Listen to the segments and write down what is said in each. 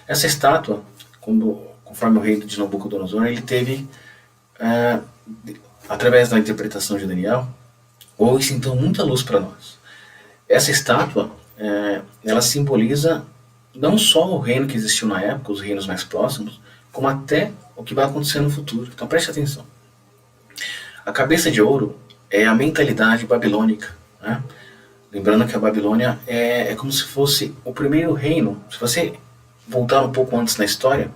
Essa estátua, conforme o rei de Nabucodonosor, ele teve, através da interpretação de Daniel, houve então muita luz para nós. Essa estátua, ela simboliza não só o reino que existiu na época, os reinos mais próximos, como até o que vai acontecer no futuro. Então preste atenção. A cabeça de ouro é a mentalidade babilônica, né? Lembrando que a Babilônia é como se fosse o primeiro reino. Se você voltar um pouco antes na história,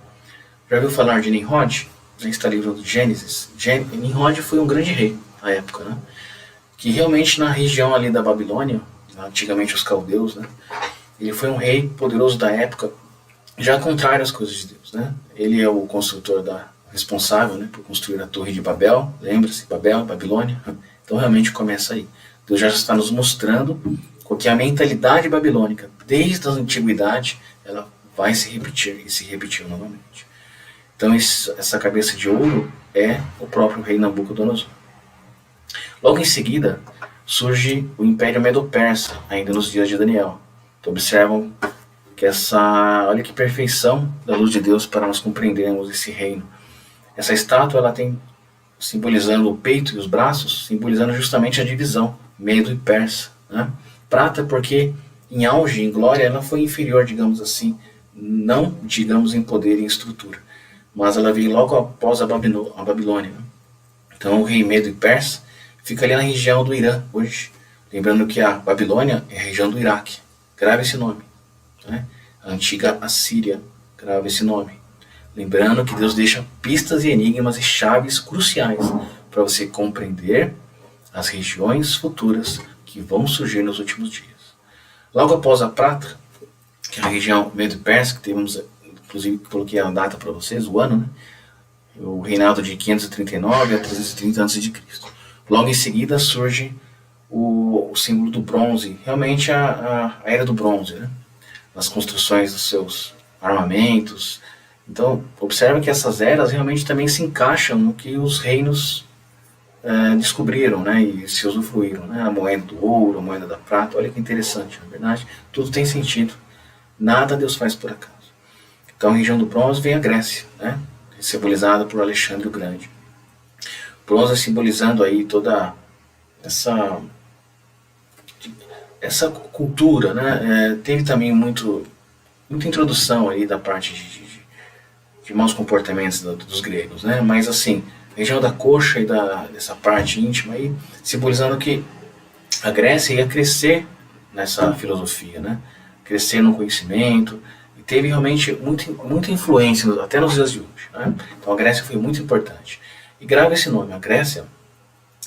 já ouviu falar de Nimrod? Está livro do Gênesis. Nimrod foi um grande rei na época, né? Que realmente na região ali da Babilônia, antigamente os caldeus, né? Ele foi um rei poderoso da época, já contrário às coisas de Deus, né? Ele é o construtor responsável, né, por construir a Torre de Babel. Lembra-se, Babel, Babilônia. Então realmente começa aí. Deus já está nos mostrando que a mentalidade babilônica, desde a antiguidade, ela vai se repetir e se repetiu novamente. Então essa cabeça de ouro é o próprio rei Nabucodonosor. Logo em seguida surge o Império Medo-Persa, ainda nos dias de Daniel. Então observam que olha que perfeição da luz de Deus para nós compreendermos esse reino. Essa estátua ela tem simbolizando o peito e os braços, simbolizando justamente a divisão, Medo e Persa, né? Prata porque em auge, em glória, ela foi inferior, digamos assim, não digamos em poder e em estrutura, mas ela veio logo após a Babilônia. Né? Então o rei Medo e Persa fica ali na região do Irã hoje, lembrando que a Babilônia é a região do Iraque, grave esse nome, né? A antiga Assíria, grave esse nome. Lembrando que Deus deixa pistas e enigmas e chaves cruciais para você compreender as regiões futuras que vão surgir nos últimos dias. Logo após a prata, que é a região Medo-Persa, que temos, inclusive coloquei a data para vocês, o ano, né? O reinado de 539 a 330 a.C. Logo em seguida surge o símbolo do bronze, realmente a era do bronze, né? Nas construções dos seus armamentos. Então, observa que essas eras realmente também se encaixam no que os reinos descobriram, né, e se usufruíram, né, a moeda do ouro, a moeda da prata. Olha que interessante, na verdade, tudo tem sentido, nada Deus faz por acaso. Então, a região do bronze vem a Grécia, né, simbolizada por Alexandre o Grande. Bronze simbolizando aí toda essa cultura, né, teve também muita introdução aí da parte de maus comportamentos dos gregos, né, mas assim, região da coxa e dessa parte íntima aí, simbolizando que a Grécia ia crescer nessa filosofia, né? Crescer no conhecimento, e teve realmente muita influência até nos dias de hoje, né? Então a Grécia foi muito importante. E grave esse nome, a Grécia,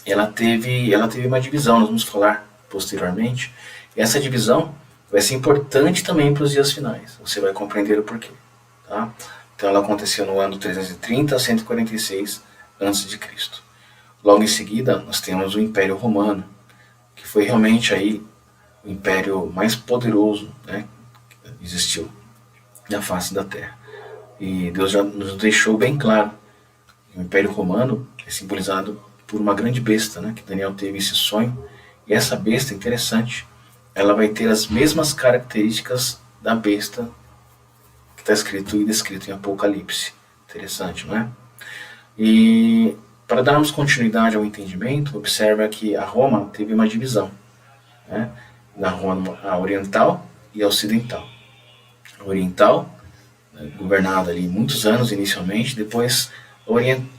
ela teve uma divisão, nós vamos falar posteriormente, e essa divisão vai ser importante também para os dias finais, você vai compreender o porquê, tá? Então ela aconteceu no ano 330 a 146 a.C. Logo em seguida, nós temos o Império Romano, que foi realmente aí o império mais poderoso, né, que existiu na face da Terra. E Deus já nos deixou bem claro que o Império Romano é simbolizado por uma grande besta, né, que Daniel teve esse sonho. E essa besta, interessante, ela vai ter as mesmas características da besta que está escrito e descrito em Apocalipse. Interessante, não é? E para darmos continuidade ao entendimento, observa que a Roma teve uma divisão, né? Na Roma a oriental e a ocidental. A oriental, né, governada ali muitos anos inicialmente, depois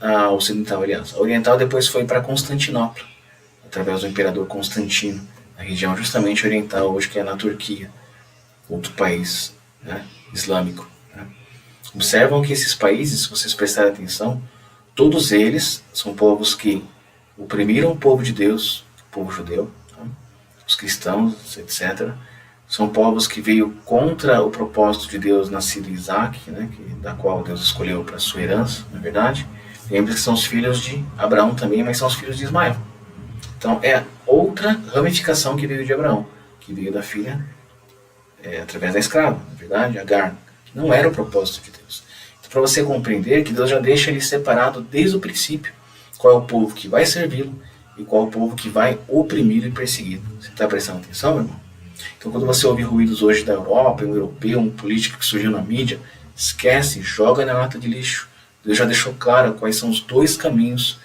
a ocidental, aliás. A oriental depois foi para Constantinopla, através do imperador Constantino, na região justamente oriental, hoje que é na Turquia, outro país, né, islâmico. Né? Observam que esses países, se vocês prestarem atenção, todos eles são povos que oprimiram o povo de Deus, o povo judeu, tá? Os cristãos, etc. São povos que veio contra o propósito de Deus nascido em Isaac, né, da qual Deus escolheu para sua herança, na verdade. Lembre que são os filhos de Abraão também, mas são os filhos de Ismael. Então é outra ramificação que veio de Abraão, que veio da filha através da escrava, na verdade, Agar, que não era o propósito de Deus. Para você compreender que Deus já deixa ele separado desde o princípio qual é o povo que vai servi-lo e qual é o povo que vai oprimir e perseguir. Você está prestando atenção, meu irmão? Então quando você ouve ruídos hoje da Europa, um europeu, um político que surgiu na mídia, Esquece, joga na lata de lixo. Deus já deixou claro quais são os dois caminhos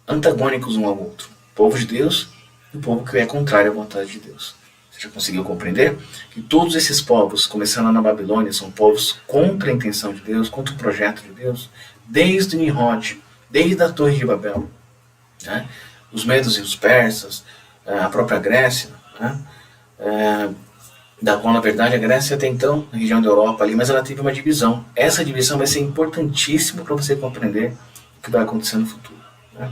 antagônicos um ao outro. O povo de Deus e o povo que é contrário à vontade de Deus. Você já conseguiu compreender que todos esses povos, começando lá na Babilônia, são povos contra a intenção de Deus, contra o projeto de Deus, desde Nimrod, desde a Torre de Babel. Né? Os medos e os persas, a própria Grécia, né? Da qual, na verdade, a Grécia até então, na região da Europa ali, mas ela teve uma divisão. Essa divisão vai ser importantíssima para você compreender o que vai acontecer no futuro. Né?